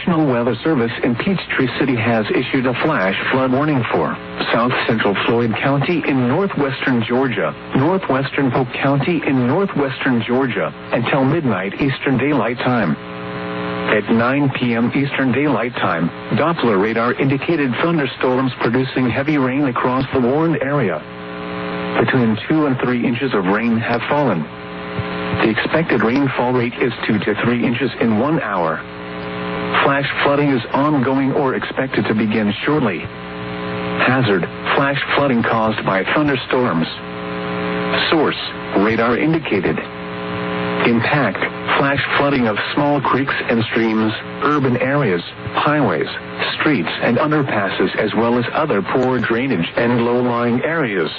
National Weather Service in Peachtree City has issued a flash flood warning for south central Floyd County in northwestern Georgia, northwestern Polk County in northwestern Georgia, until midnight Eastern Daylight Time. At 9 p.m. Eastern Daylight Time, Doppler radar indicated thunderstorms producing heavy rain across the warned area. Between 2 and 3 inches of rain have fallen. The expected rainfall rate is 2 to 3 inches in 1 hour. Flash flooding is ongoing or expected to begin shortly. Hazard: flash flooding caused by thunderstorms. Source: radar indicated. Impact: flash flooding of small creeks and streams, urban areas, highways, streets and underpasses, as well as other poor drainage and low-lying areas.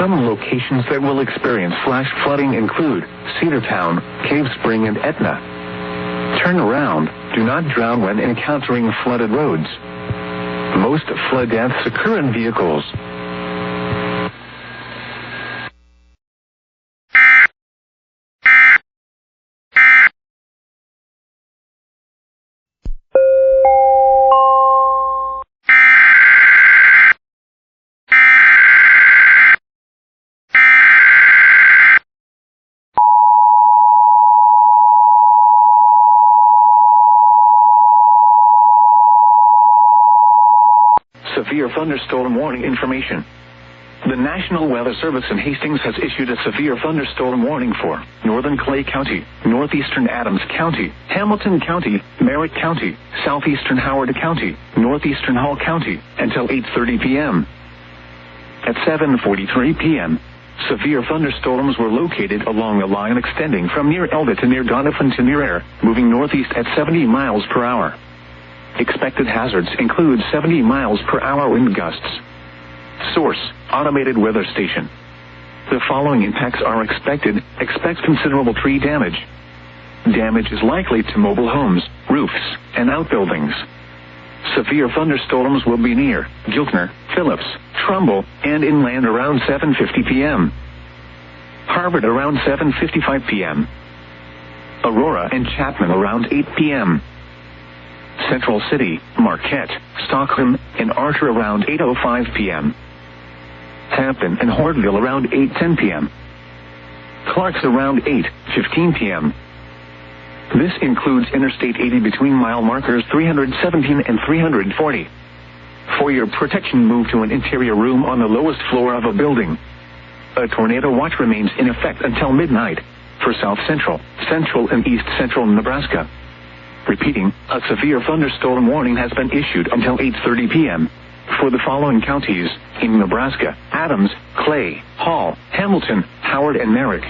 Some locations that will experience flash flooding include Cedartown, Cave Spring and Etna. Turn around. Do not drown when encountering flooded roads. Most flood deaths occur in vehicles. Severe thunderstorm warning information. The National Weather Service in Hastings has issued a severe thunderstorm warning for northern Clay County, northeastern Adams County, Hamilton County, Merritt County, southeastern Howard County, northeastern Hall County, until 8:30 p.m. At 7:43 p.m., severe thunderstorms were located along a line extending from near Elda to near Donovan to near Air, moving northeast at 70 miles per hour. Expected hazards include 70 miles per hour wind gusts. Source: automated weather station. The following impacts are expected. Expect considerable tree damage. Damage is likely to mobile homes, roofs, and outbuildings. Severe thunderstorms will be near Giltner, Phillips, Trumbull, and inland around 7:50 p.m. Harvard around 7:55 p.m. Aurora and Chapman around 8 p.m. Central City, Marquette, Stockholm, and Archer around 8:05 p.m. Hampton and Hortville around 8:10 p.m. Clarks around 8:15 p.m. This includes Interstate 80 between mile markers 317 and 340. For your protection, move to an interior room on the lowest floor of a building. A tornado watch remains in effect until midnight for South Central, Central, and East Central Nebraska. Repeating, a severe thunderstorm warning has been issued until 8:30 p.m. for the following counties in Nebraska: Adams, Clay, Hall, Hamilton, Howard, and Merritt.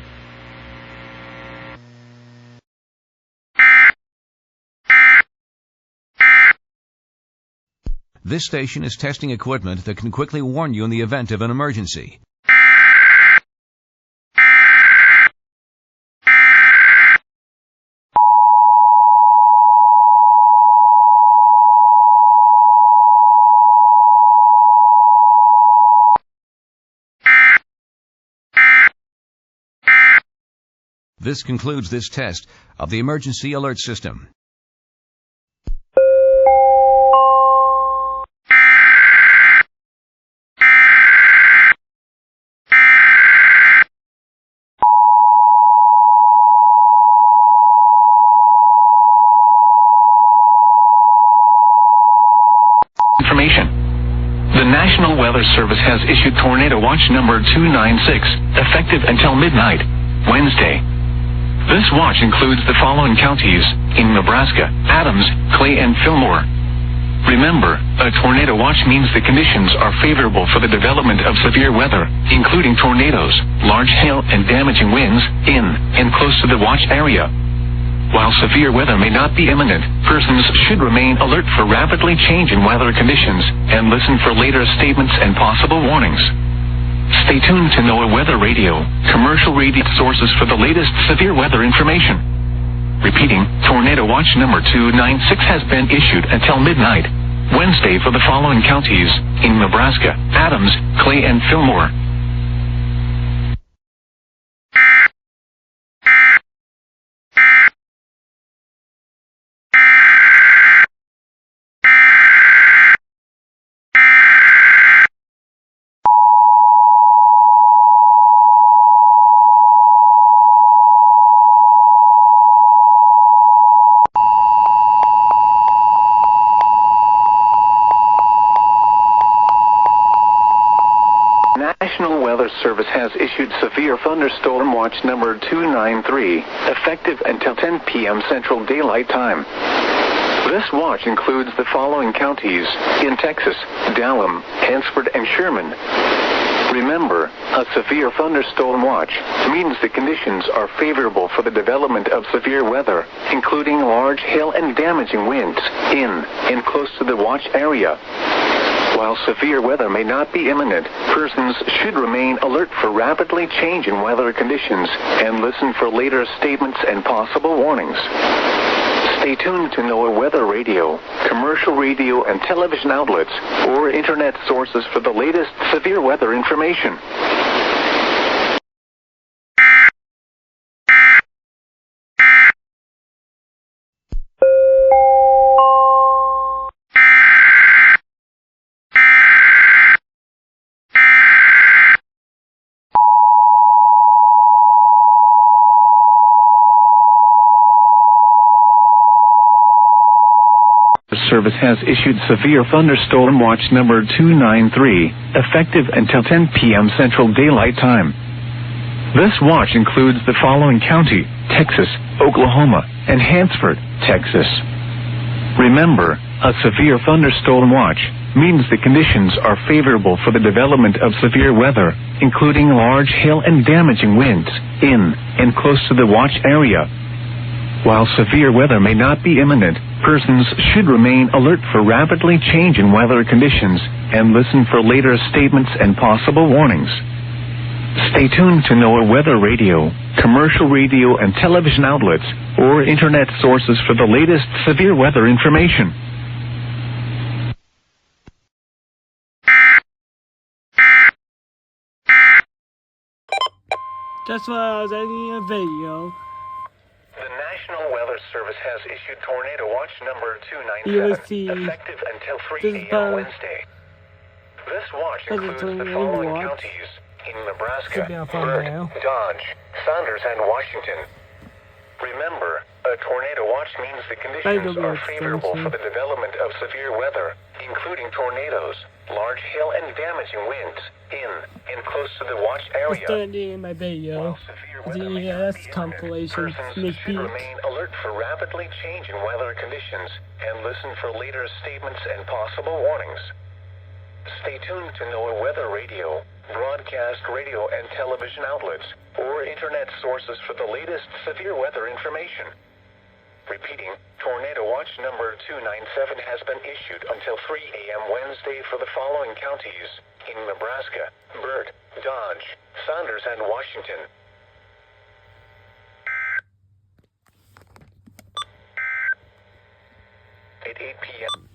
This station is testing equipment that can quickly warn you in the event of an emergency. This concludes this test of the emergency alert system. Information. The National Weather Service has issued Tornado Watch number 296, effective until midnight, Wednesday. This watch includes the following counties in Nebraska: Adams, Clay, and Fillmore. Remember, a tornado watch means the conditions are favorable for the development of severe weather, including tornadoes, large hail, and damaging winds in and close to the watch area. While severe weather may not be imminent, persons should remain alert for rapidly changing weather conditions and listen for later statements and possible warnings. Stay tuned to NOAA Weather Radio, commercial radio sources for the latest severe weather information. Repeating, Tornado Watch number 296 has been issued until midnight, Wednesday, for the following counties in Nebraska: Adams, Clay, and Fillmore. National Weather Service has issued severe thunderstorm watch number 293, effective until 10 p.m. Central Daylight Time. This watch includes the following counties in Texas: Dallam, Hansford, and Sherman. Remember, a severe thunderstorm watch means the conditions are favorable for the development of severe weather, including large hail and damaging winds in and close to the watch area. While severe weather may not be imminent, persons should remain alert for rapidly changing weather conditions and listen for later statements and possible warnings. Stay tuned to NOAA Weather Radio, commercial radio and television outlets, or internet sources for the latest severe weather information. Service has issued severe thunderstorm watch number 293, effective until 10 p.m. Central Daylight Time. This watch includes the following county: Texas, Oklahoma, and Hansford, Texas. Remember, a severe thunderstorm watch means the conditions are favorable for the development of severe weather, including large hail and damaging winds in and close to the watch area. While severe weather may not be imminent, persons should remain alert for rapidly changing weather conditions and listen for later statements and possible warnings. Stay tuned to NOAA Weather Radio, commercial radio and television outlets, or internet sources for the latest severe weather information. That's why I was editing a video. The National Weather Service has issued Tornado Watch number 297, effective until 3 a.m. Wednesday. This watch includes the following counties in Nebraska: Burt, Dodge, Saunders, and Washington. Remember, a tornado watch means the conditions are favorable for the development of severe weather, including tornadoes, large hail, and damaging winds in and close to the watch area. It's the end of my video. The EAS Compilation. Persons should remain alert for rapidly changing weather conditions and listen for later statements and possible warnings. Stay tuned to NOAA Weather Radio, broadcast radio and television outlets, or internet sources for the latest severe weather information. Repeating, Tornado Watch number 297 has been issued until 3 a.m. Wednesday for the following counties in Nebraska: Burt, Dodge, Saunders, and Washington. At 8 p.m.